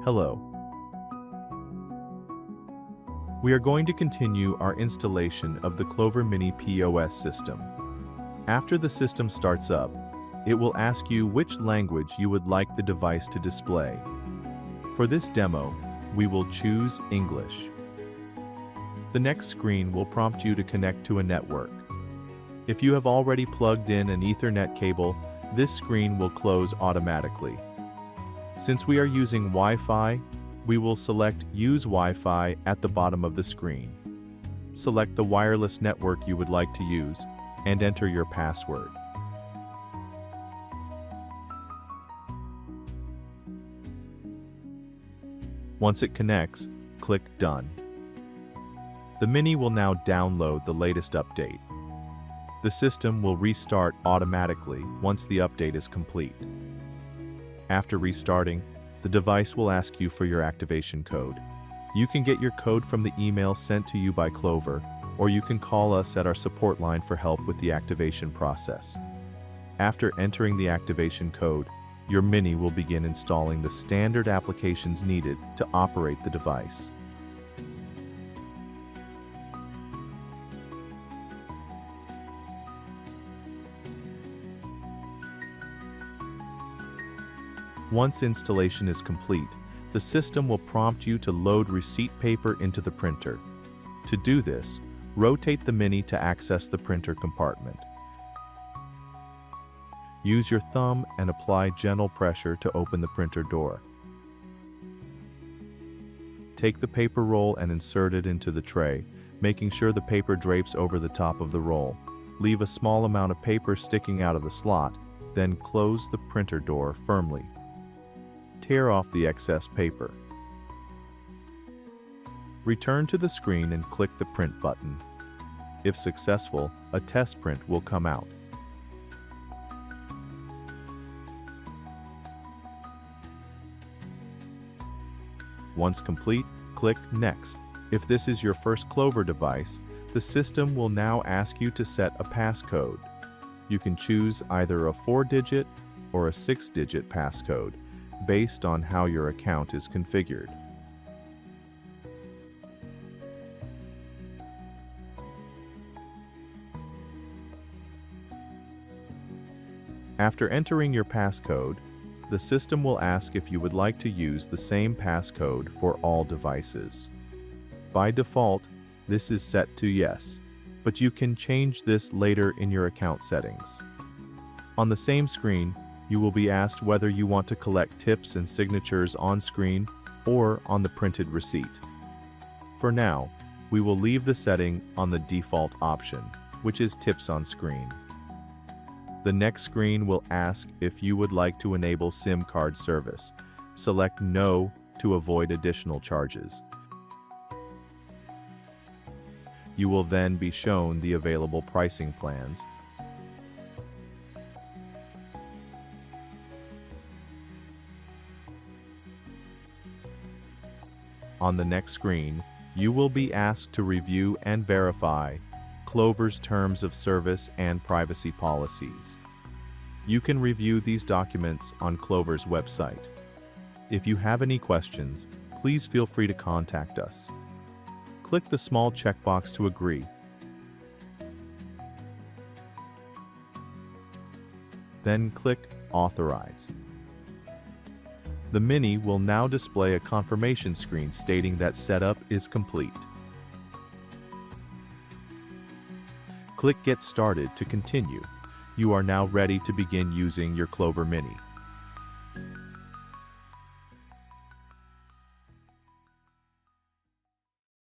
Hello. We are going to continue our installation of the Clover Mini POS system. After the system starts up, it will ask you which language you would like the device to display. For this demo, we will choose English. The next screen will prompt you to connect to a network. If you have already plugged in an Ethernet cable, this screen will close automatically. Since we are using Wi-Fi, we will select Use Wi-Fi at the bottom of the screen. Select the wireless network you would like to use and enter your password. Once it connects, click Done. The Mini will now download the latest update. The system will restart automatically once the update is complete. After restarting, the device will ask you for your activation code. You can get your code from the email sent to you by Clover, or you can call us at our support line for help with the activation process. After entering the activation code, your Mini will begin installing the standard applications needed to operate the device. Once installation is complete, the system will prompt you to load receipt paper into the printer. To do this, rotate the Mini to access the printer compartment. Use your thumb and apply gentle pressure to open the printer door. Take the paper roll and insert it into the tray, making sure the paper drapes over the top of the roll. Leave a small amount of paper sticking out of the slot, then close the printer door firmly. Tear off the excess paper. Return to the screen and click the Print button. If successful, a test print will come out. Once complete, click Next. If this is your first Clover device, the system will now ask you to set a passcode. You can choose either a 4-digit or a 6-digit passcode based on how your account is configured. After entering your passcode, the system will ask if you would like to use the same passcode for all devices. By default, this is set to yes, but you can change this later in your account settings. On the same screen, you will be asked whether you want to collect tips and signatures on screen or on the printed receipt. For now, we will leave the setting on the default option, which is tips on screen. The next screen will ask if you would like to enable SIM card service. Select No to avoid additional charges. You will then be shown the available pricing plans. On the next screen, you will be asked to review and verify Clover's terms of service and privacy policies. You can review these documents on Clover's website. If you have any questions, please feel free to contact us. Click the small checkbox to agree. Then click Authorize. The Mini will now display a confirmation screen stating that setup is complete. Click Get Started to continue. You are now ready to begin using your Clover Mini.